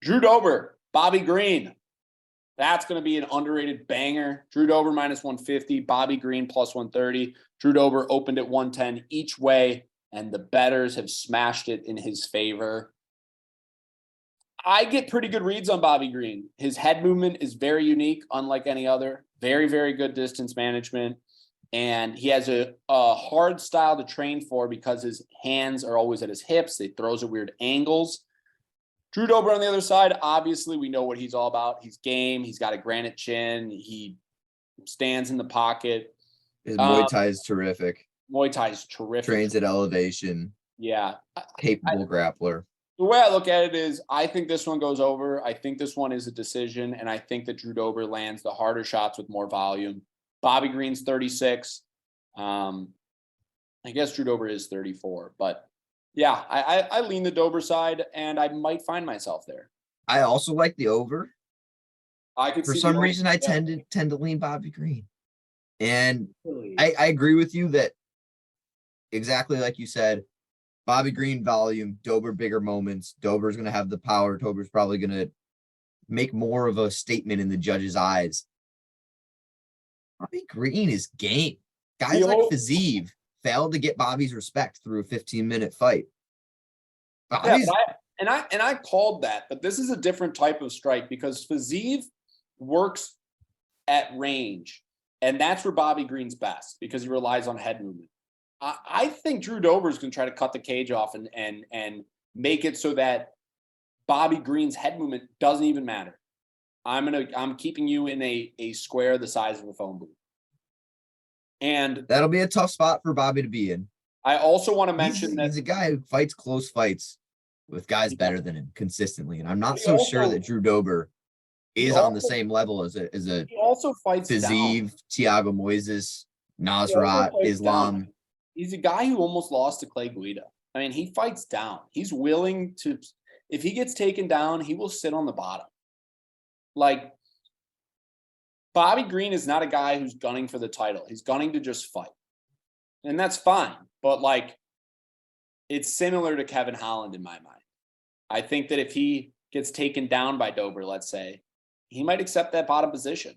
Drew Dober, Bobby Green. That's going to be an underrated banger. Drew Dober minus 150, Bobby Green plus 130. Drew Dober opened at 110 each way, and the bettors have smashed it in his favor. I get pretty good reads on Bobby Green. His head movement is very unique, unlike any other. Very, very good distance management. And he has a hard style to train for because his hands are always at his hips. He throws at weird angles. Drew Dober on the other side, obviously we know what he's all about. He's game. He's got a granite chin. He stands in the pocket. His Muay Thai is terrific. Muay Thai is terrific. Trains at elevation. Yeah. Capable grappler. The way I look at it is I think this one goes over. I think this one is a decision, and I think that Drew Dober lands the harder shots with more volume. Bobby Green's 36. I guess Drew Dober is 34, but yeah, I lean the Dober side, and I might find myself there. I also like the over. I could for some reason I tend to lean Bobby Green, and I agree with you that exactly like you said. Bobby Green volume, Dober bigger moments. Dober's going to have the power. Dober's probably going to make more of a statement in the judge's eyes. Bobby Green is game. Guys like Fazeev failed to get Bobby's respect through a 15-minute fight. Yeah, I called that, but this is a different type of strike because Fazeev works at range, and that's where Bobby Green's best because he relies on head movement. I think Drew Dober is going to try to cut the cage off and make it so that Bobby Green's head movement doesn't even matter. I'm keeping you in a square the size of a phone booth. And that'll be a tough spot for Bobby to be in. I also want to mention that he's a guy who fights close fights with guys better than him consistently. And I'm not so sure that Drew Dober is on the same level as a he also fights Fazeev, Thiago Moises, Nasrat, Islam. Down. He's a guy who almost lost to Clay Guida. I mean, he fights down. He's willing to, if he gets taken down, he will sit on the bottom. Like, Bobby Green is not a guy who's gunning for the title. He's gunning to just fight. And that's fine. But, like, it's similar to Kevin Holland in my mind. I think that if he gets taken down by Dober, let's say, he might accept that bottom position.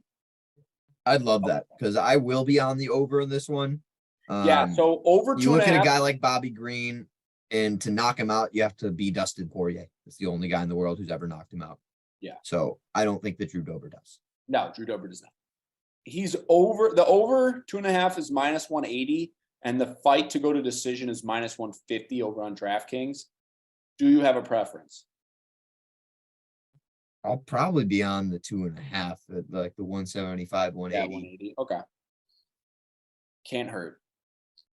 I'd love that because I will be on the over in this one. So over 2.5. You look at a guy like Bobby Green, and to knock him out, you have to be Dustin Poirier. It's the only guy in the world who's ever knocked him out. Yeah. So I don't think that Drew Dober does. No, Drew Dober does not. He's over. The over 2.5 is minus 180, and the fight to go to decision is minus 150 over on DraftKings. Do you have a preference? I'll probably be on the 2.5, like the 175, 180. Yeah, 180. Okay. Can't hurt.